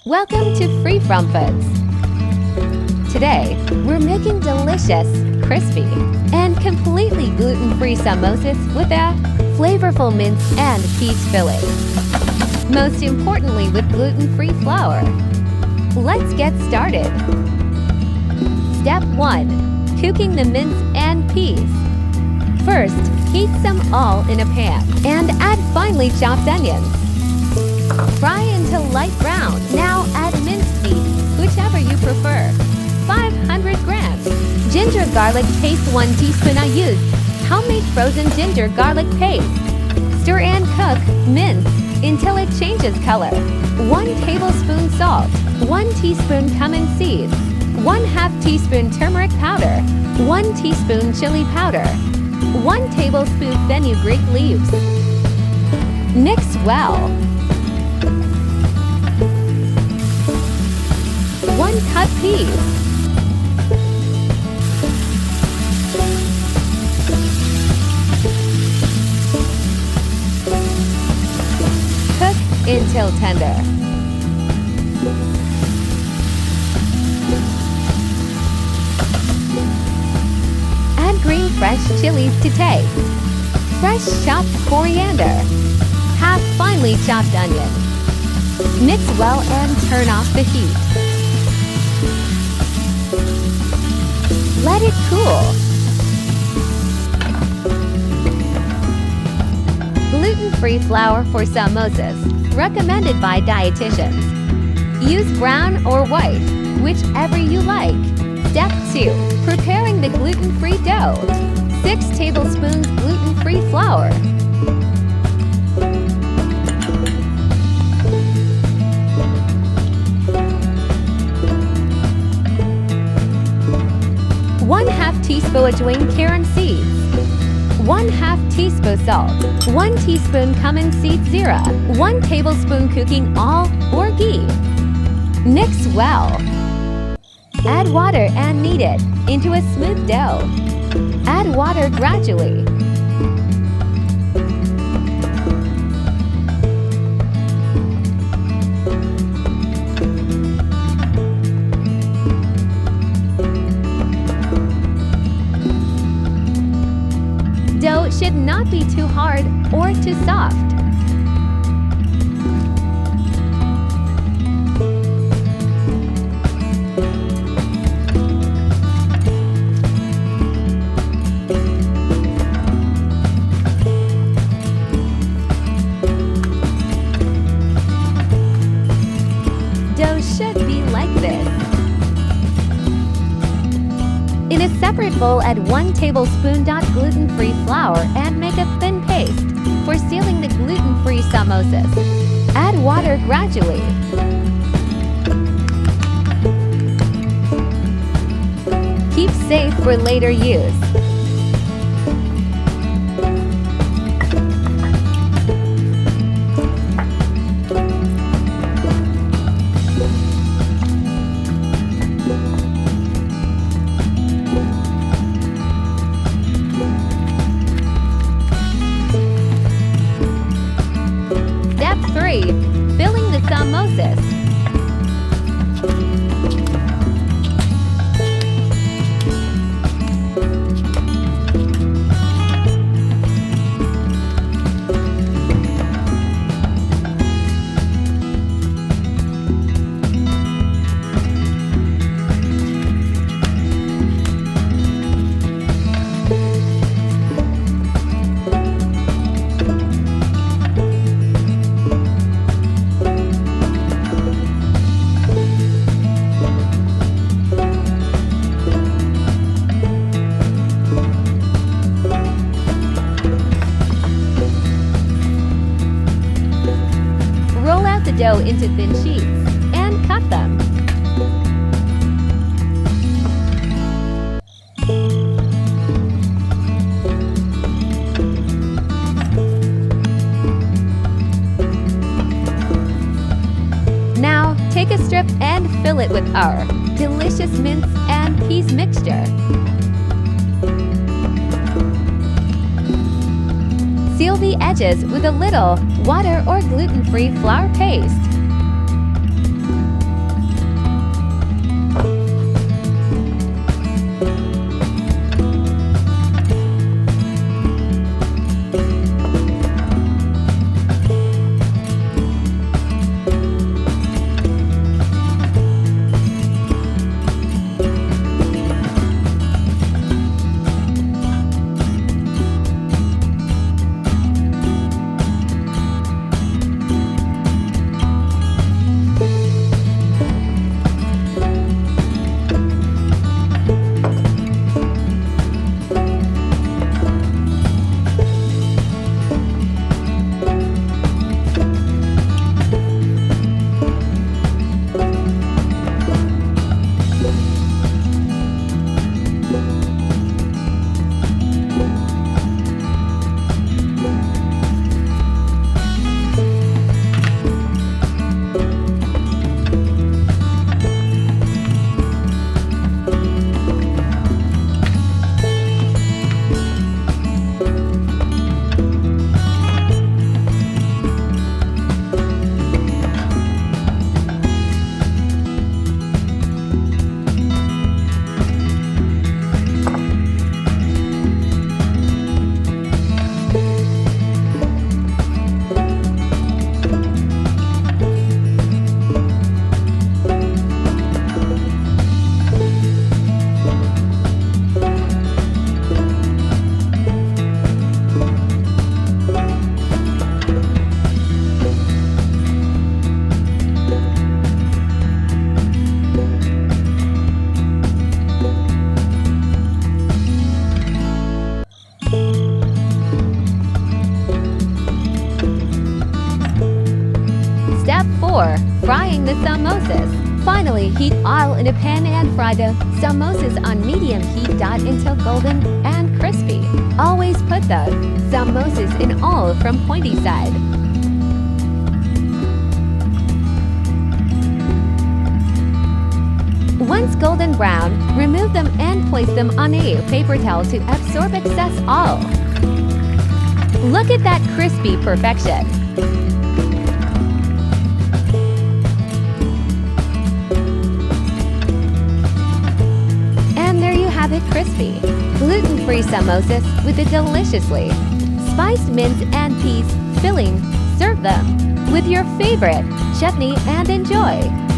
Welcome to Free From Foods. Today, we're making delicious, crispy, and completely gluten-free samosas with a flavorful mince and peas filling. Most importantly, with gluten-free flour. Let's get started. Step 1. Cooking the mince and peas. First, heat them all in a pan and add finely chopped onions. Fry until light brown. Now add minced meat, whichever you prefer. 500 grams. Ginger garlic paste 1 teaspoon. I used homemade frozen ginger garlic paste. Stir and cook mince until it changes color. 1 tablespoon salt. 1 teaspoon cumin seeds. 1/2 teaspoon turmeric powder. 1 teaspoon chili powder. 1 tablespoon fenugreek leaves. Mix well. 1 cup peas. Cook until tender. Add green fresh chillies to taste. Fresh chopped coriander. Half finely chopped onion. Mix well and turn off the heat. Let it cool. Gluten-free flour for samosas, recommended by dietitians. Use brown or white, whichever you like. Step 2. Preparing the gluten-free dough. 6 tablespoons gluten-free flour. One-half teaspoon ajwain carom seeds. 1/2 teaspoon salt. 1 teaspoon cumin seed zira. 1 tablespoon cooking oil or ghee. Mix well. Add water and knead it into a smooth dough. Add water gradually. Dough should not be too hard or too soft. Dough should be like this. In a separate bowl, add 1 tablespoon gluten-free flour and make a thin paste for sealing the gluten-free samosas. Add water gradually. Keep safe for later use. Step 3. Filling the samosas. Dough into thin sheets and cut them. Now, take a strip and fill it with our delicious mince and peas mixture. Seal the edges with a little water or gluten-free flour paste. Finally, heat oil in a pan and fry the samosas on medium heat until golden and crispy. Always put the samosas in oil from pointy side. Once golden brown, remove them and place them on a paper towel to absorb excess oil. Look at that crispy perfection! And there you have it, crispy, gluten-free samosas with a deliciously spiced mince and peas filling. Serve them with your favorite chutney and enjoy!